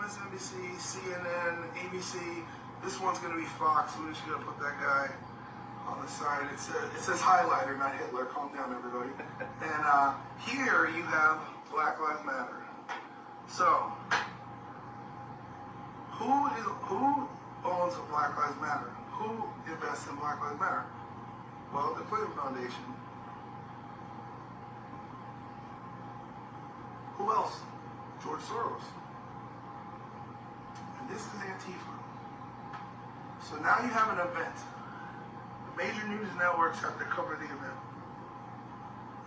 MSNBC, CNN, ABC. This one's going to be Fox. We're just going to put that guy on the side. It says highlighter, not Hitler. Calm down, everybody. And here you have Black Lives Matter. So, who owns Black Lives Matter? Who invests in Black Lives Matter? Well, the Clinton Foundation. Who else? George Soros. And this is Antifa. So now you have an event. The major news networks have to cover the event.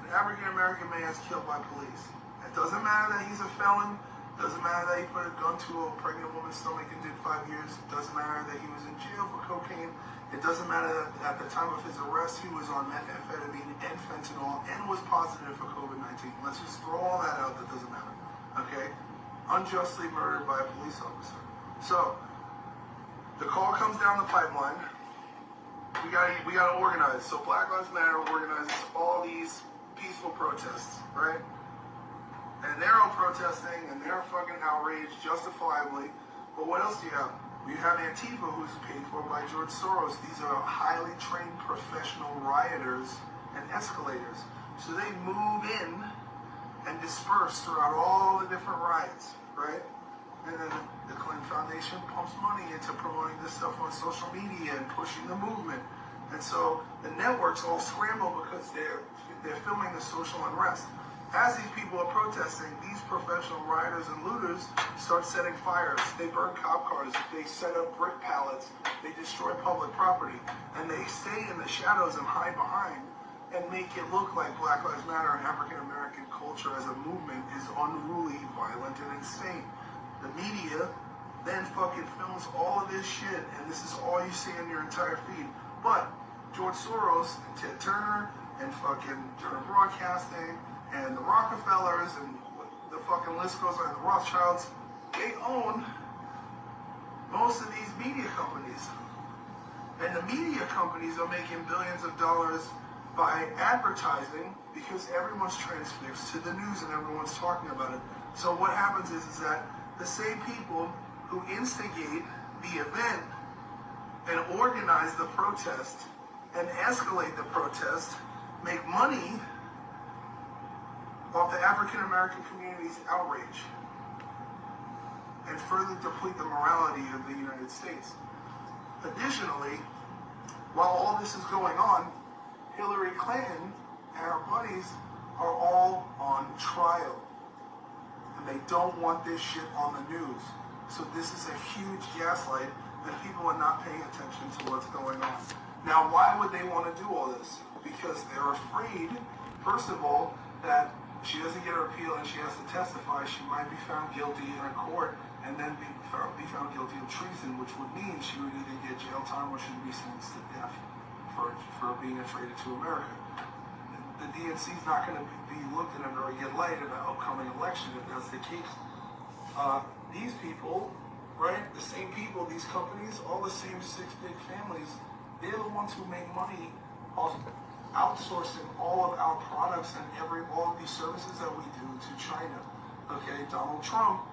An African-American man is killed by police. It doesn't matter that he's a felon. Doesn't matter that he put a gun to a pregnant woman's stomach and did 5 years. It doesn't matter that he was in jail for cocaine. It doesn't matter that at the time of his arrest he was on methamphetamine and fentanyl and was positive for COVID-19. Let's just throw all that out. That doesn't matter. Okay? Unjustly murdered by a police officer. So, the call comes down the pipeline. We gotta organize. So Black Lives Matter organizes all these peaceful protests, right? And they're all protesting, and they're fucking outraged, justifiably. But what else do you have? You have Antifa, who's paid for by George Soros. These are highly trained professional rioters and escalators. So they move in and disperse throughout all the different riots, right? And then the Clinton Foundation pumps money into promoting this stuff on social media and pushing the movement. And so the networks all scramble because they're filming the social unrest. As these people are protesting, these professional rioters and looters start setting fires. They burn cop cars. They set up brick pallets. They destroy public property. And they stay in the shadows and hide behind and make it look like Black Lives Matter and African American culture as a movement is unruly, violent, and insane. The media then fucking films all of this shit, and this is all you see in your entire feed. But George Soros and Ted Turner and fucking Turner Broadcasting and the Rockefellers and the fucking list goes on, the Rothschilds, they own most of these media companies. And the media companies are making billions of dollars by advertising because everyone's transfixed to the news and everyone's talking about it. So what happens is that the same people who instigate the event and organize the protest and escalate the protest make money off the African American community's outrage and further deplete the morality of the United States. Additionally, while all this is going on, Hillary Clinton and her buddies are all on trial. And they don't want this shit on the news. So this is a huge gaslight and people are not paying attention to what's going on. Now, why would they want to do all this? Because they're afraid, first of all, that she doesn't get her appeal and she has to testify, she might be found guilty in a court and then be found guilty of treason, which would mean she would either get jail time or she would be sentenced to death for being a traitor to America. The DNC is not going to be looked at or get light in the upcoming election if that's the case. These people, right, the same people, these companies, all the same six big families, they're the ones who make money off outsourcing all of our products and all of these services that we do to China. Okay, Donald Trump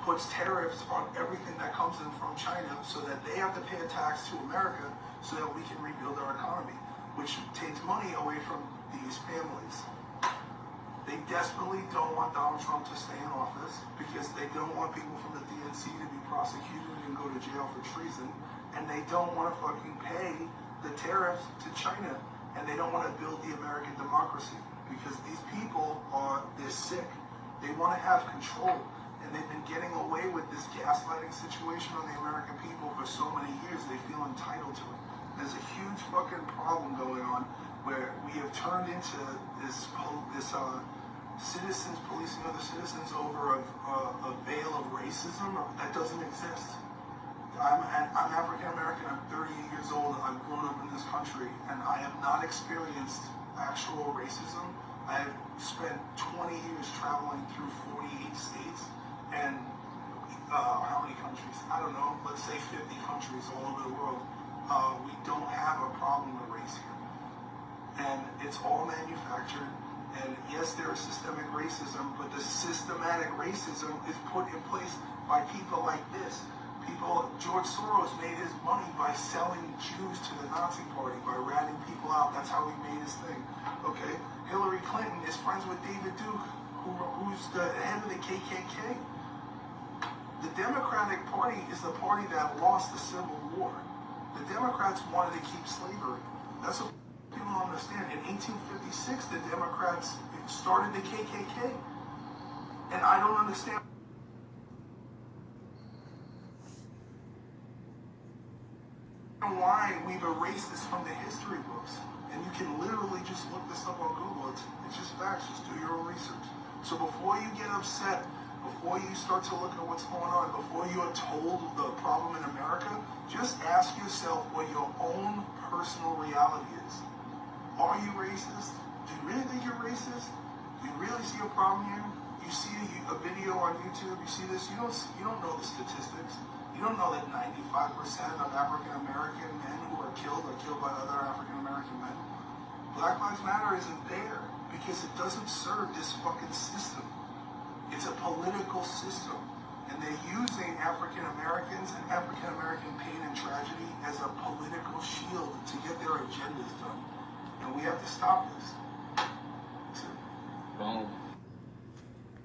puts tariffs on everything that comes in from China so that they have to pay a tax to America so that we can rebuild our economy, which takes money away from these families. They desperately don't want Donald Trump to stay in office because they don't want people from the DNC to be prosecuted and go to jail for treason, and they don't want to fucking pay the tariffs to China, and they don't want to build the American democracy because these people they're sick. They want to have control, and they've been getting away with this gaslighting situation on the American people for so many years. They feel entitled to it. There's a huge fucking problem going on where we have turned into this citizens policing other citizens over a veil of racism that doesn't exist. I'm African American, I'm 38 years old, I've grown up in this country, and I have not experienced actual racism. I have spent 20 years traveling through 48 states, and how many countries? I don't know, let's say 50 countries all over the world. We don't have a problem with race here. And it's all manufactured, And yes, there is systemic racism, but the systematic racism is put in place by people like this. George Soros made his money by selling Jews to the Nazi Party, by ratting people out. That's how he made his thing. Okay? Hillary Clinton is friends with David Duke, who's the head of the KKK. The Democratic Party is the party that lost the Civil War. The Democrats wanted to keep slavery. That's what people don't understand. In 1856, the Democrats started the KKK. And I don't understand why we've erased this from the history books. And you can literally just look this up on Google. It's just facts. Just do your own research. So before you get upset, before you start to look at what's going on, before you are told the problem in America, just ask yourself what your own personal reality is. Are you racist? Do you really think you're racist? Do you really see a problem here? You see a video on YouTube, you see this, you don't know the statistics. You don't know that 95% of African American men who are killed by other African American men. Black Lives Matter isn't there because it doesn't serve this fucking system. It's a political system. And they're using African Americans and African American pain and tragedy as a political shield to get their agendas done. And we have to stop this. That's it. Boom.